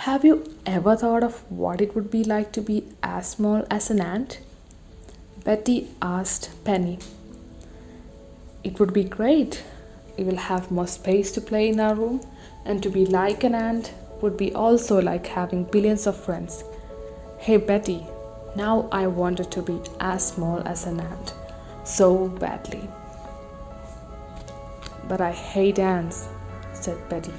Have you ever thought of what it would be like to be as small as an ant? Betty asked Penny. It would be great. We will have more space to play in our room, and to be like an ant would be also like having billions of friends. Hey Betty, now I wanted to be as small as an ant so badly. But I hate ants, said Betty.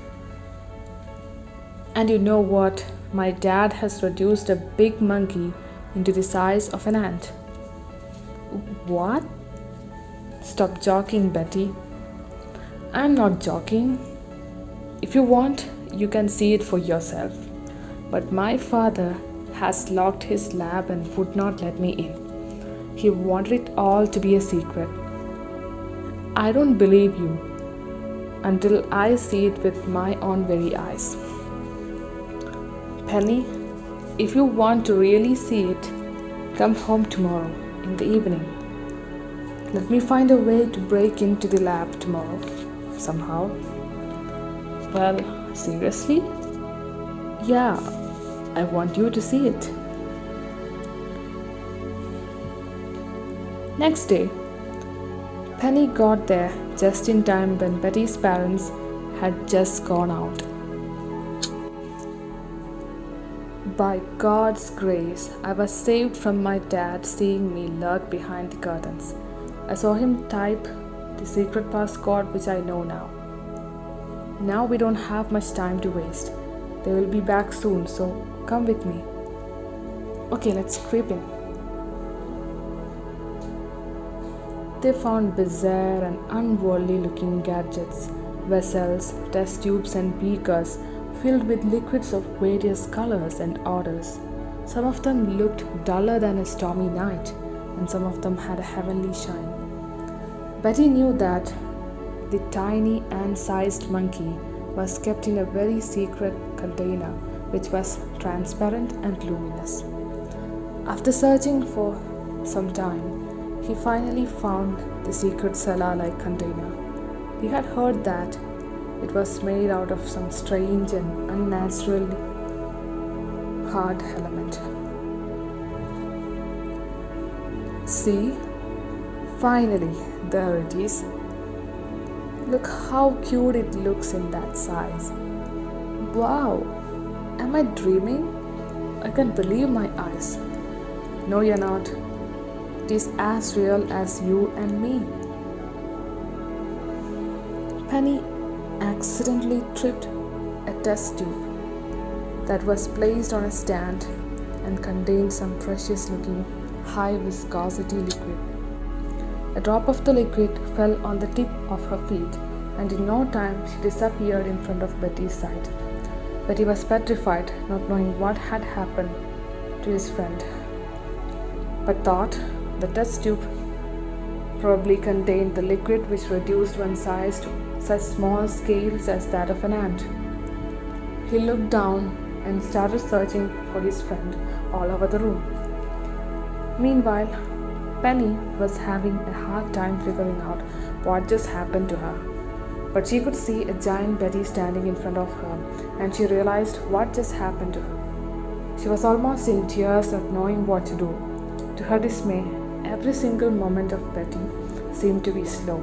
And you know what? My dad has reduced a big monkey into the size of an ant. What? Stop joking, Betty. I'm not joking. If you want, you can see it for yourself. But my father has locked his lab and would not let me in. He wanted it all to be a secret. I don't believe you until I see it with my own very eyes. Penny, if you want to really see it, come home tomorrow in the evening. Let me find a way to break into the lab tomorrow, somehow. Well, seriously? Yeah, I want you to see it. Next day, Penny got there just in time when Betty's parents had just gone out. By God's grace, I was saved from my dad seeing me lurk behind the curtains. I saw him type the secret passcode which I know now. Now we don't have much time to waste. They will be back soon, so come with me. Okay, let's creep in. They found bizarre and unworldly looking gadgets, vessels, test tubes and beakers filled with liquids of various colors and odors. Some of them looked duller than a stormy night, and some of them had a heavenly shine. Betty knew that the tiny ant-sized monkey was kept in a very secret container which was transparent and luminous. After searching for some time, he finally found the secret cellar-like container. He had heard that it was made out of some strange and unnaturally hard element. See? Finally, there it is. Look how cute it looks in that size. Wow! Am I dreaming? I can't believe my eyes. No, you're not. It is as real as you and me. Penny accidentally tripped a test tube that was placed on a stand and contained some precious looking high viscosity liquid. A drop of the liquid fell on the tip of her feet, and in no time she disappeared in front of Betty's sight. Betty was petrified, not knowing what had happened to his friend, but thought the test tube probably contained the liquid which reduced one's size to such small scales as that of an ant. He looked down and started searching for his friend all over the room. Meanwhile, Penny was having a hard time figuring out what just happened to her. But she could see a giant Betty standing in front of her, and she realized what just happened to her. She was almost in tears, not knowing what to do. To her dismay, every single moment of Betty seemed to be slow,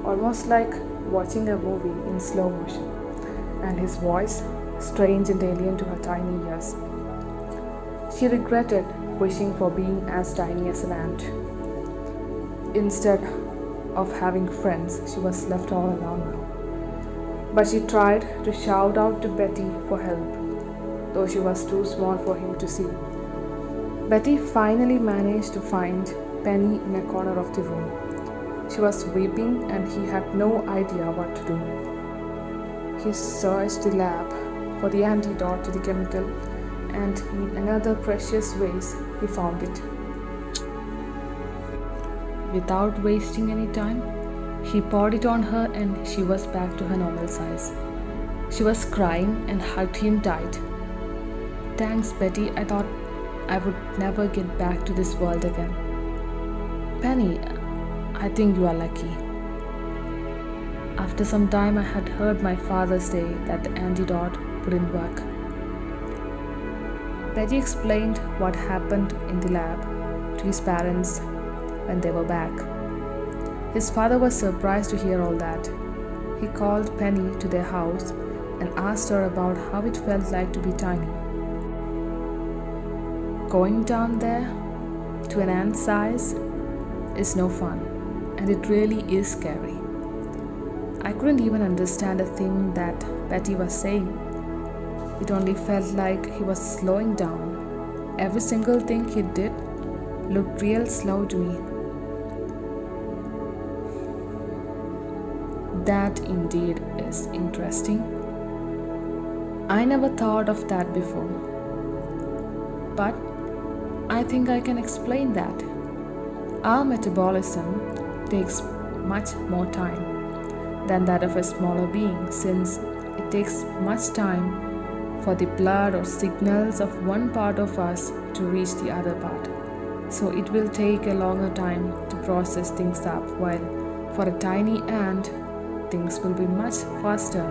almost like watching a movie in slow motion, and his voice strange and alien to her tiny ears. She regretted wishing for being as tiny as an ant. Instead of having friends, she was left all alone now. But she tried to shout out to Betty for help, though she was too small for him to see. Betty finally managed to find Penny in a corner of the room. She was weeping and he had no idea what to do. He searched the lab for the antidote to the chemical, and in another precious ways he found it. Without wasting any time, he poured it on her and she was back to her normal size. She was crying and hugged him tight. Thanks, Betty. I thought I would never get back to this world again. Penny, I think you are lucky. After some time, I had heard my father say that the antidote wouldn't work. Betty explained what happened in the lab to his parents when they were back. His father was surprised to hear all that. He called Penny to their house and asked her about how it felt like to be tiny. Going down there to an ant's size is no fun, and it really is scary. I couldn't even understand a thing that Betty was saying. It only felt like he was slowing down. Every single thing he did looked real slow to me. That indeed is interesting. I never thought of that before. But I think I can explain that. Our metabolism takes much more time than that of a smaller being, since it takes much time for the blood or signals of one part of us to reach the other part. So it will take a longer time to process things up, while for a tiny ant, things will be much faster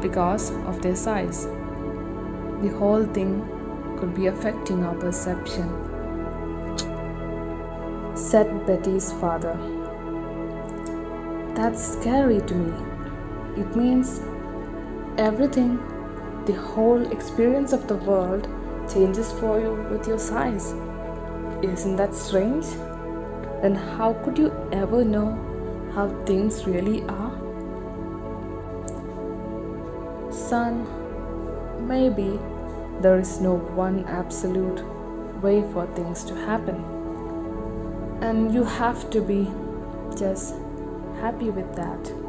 because of their size. The whole thing could be affecting our perception, said Betty's father. That's scary to me. It means everything, the whole experience of the world changes for you with your size. Isn't that strange? Then how could you ever know how things really are? Son, maybe there is no one absolute way for things to happen, and you have to be just happy with that.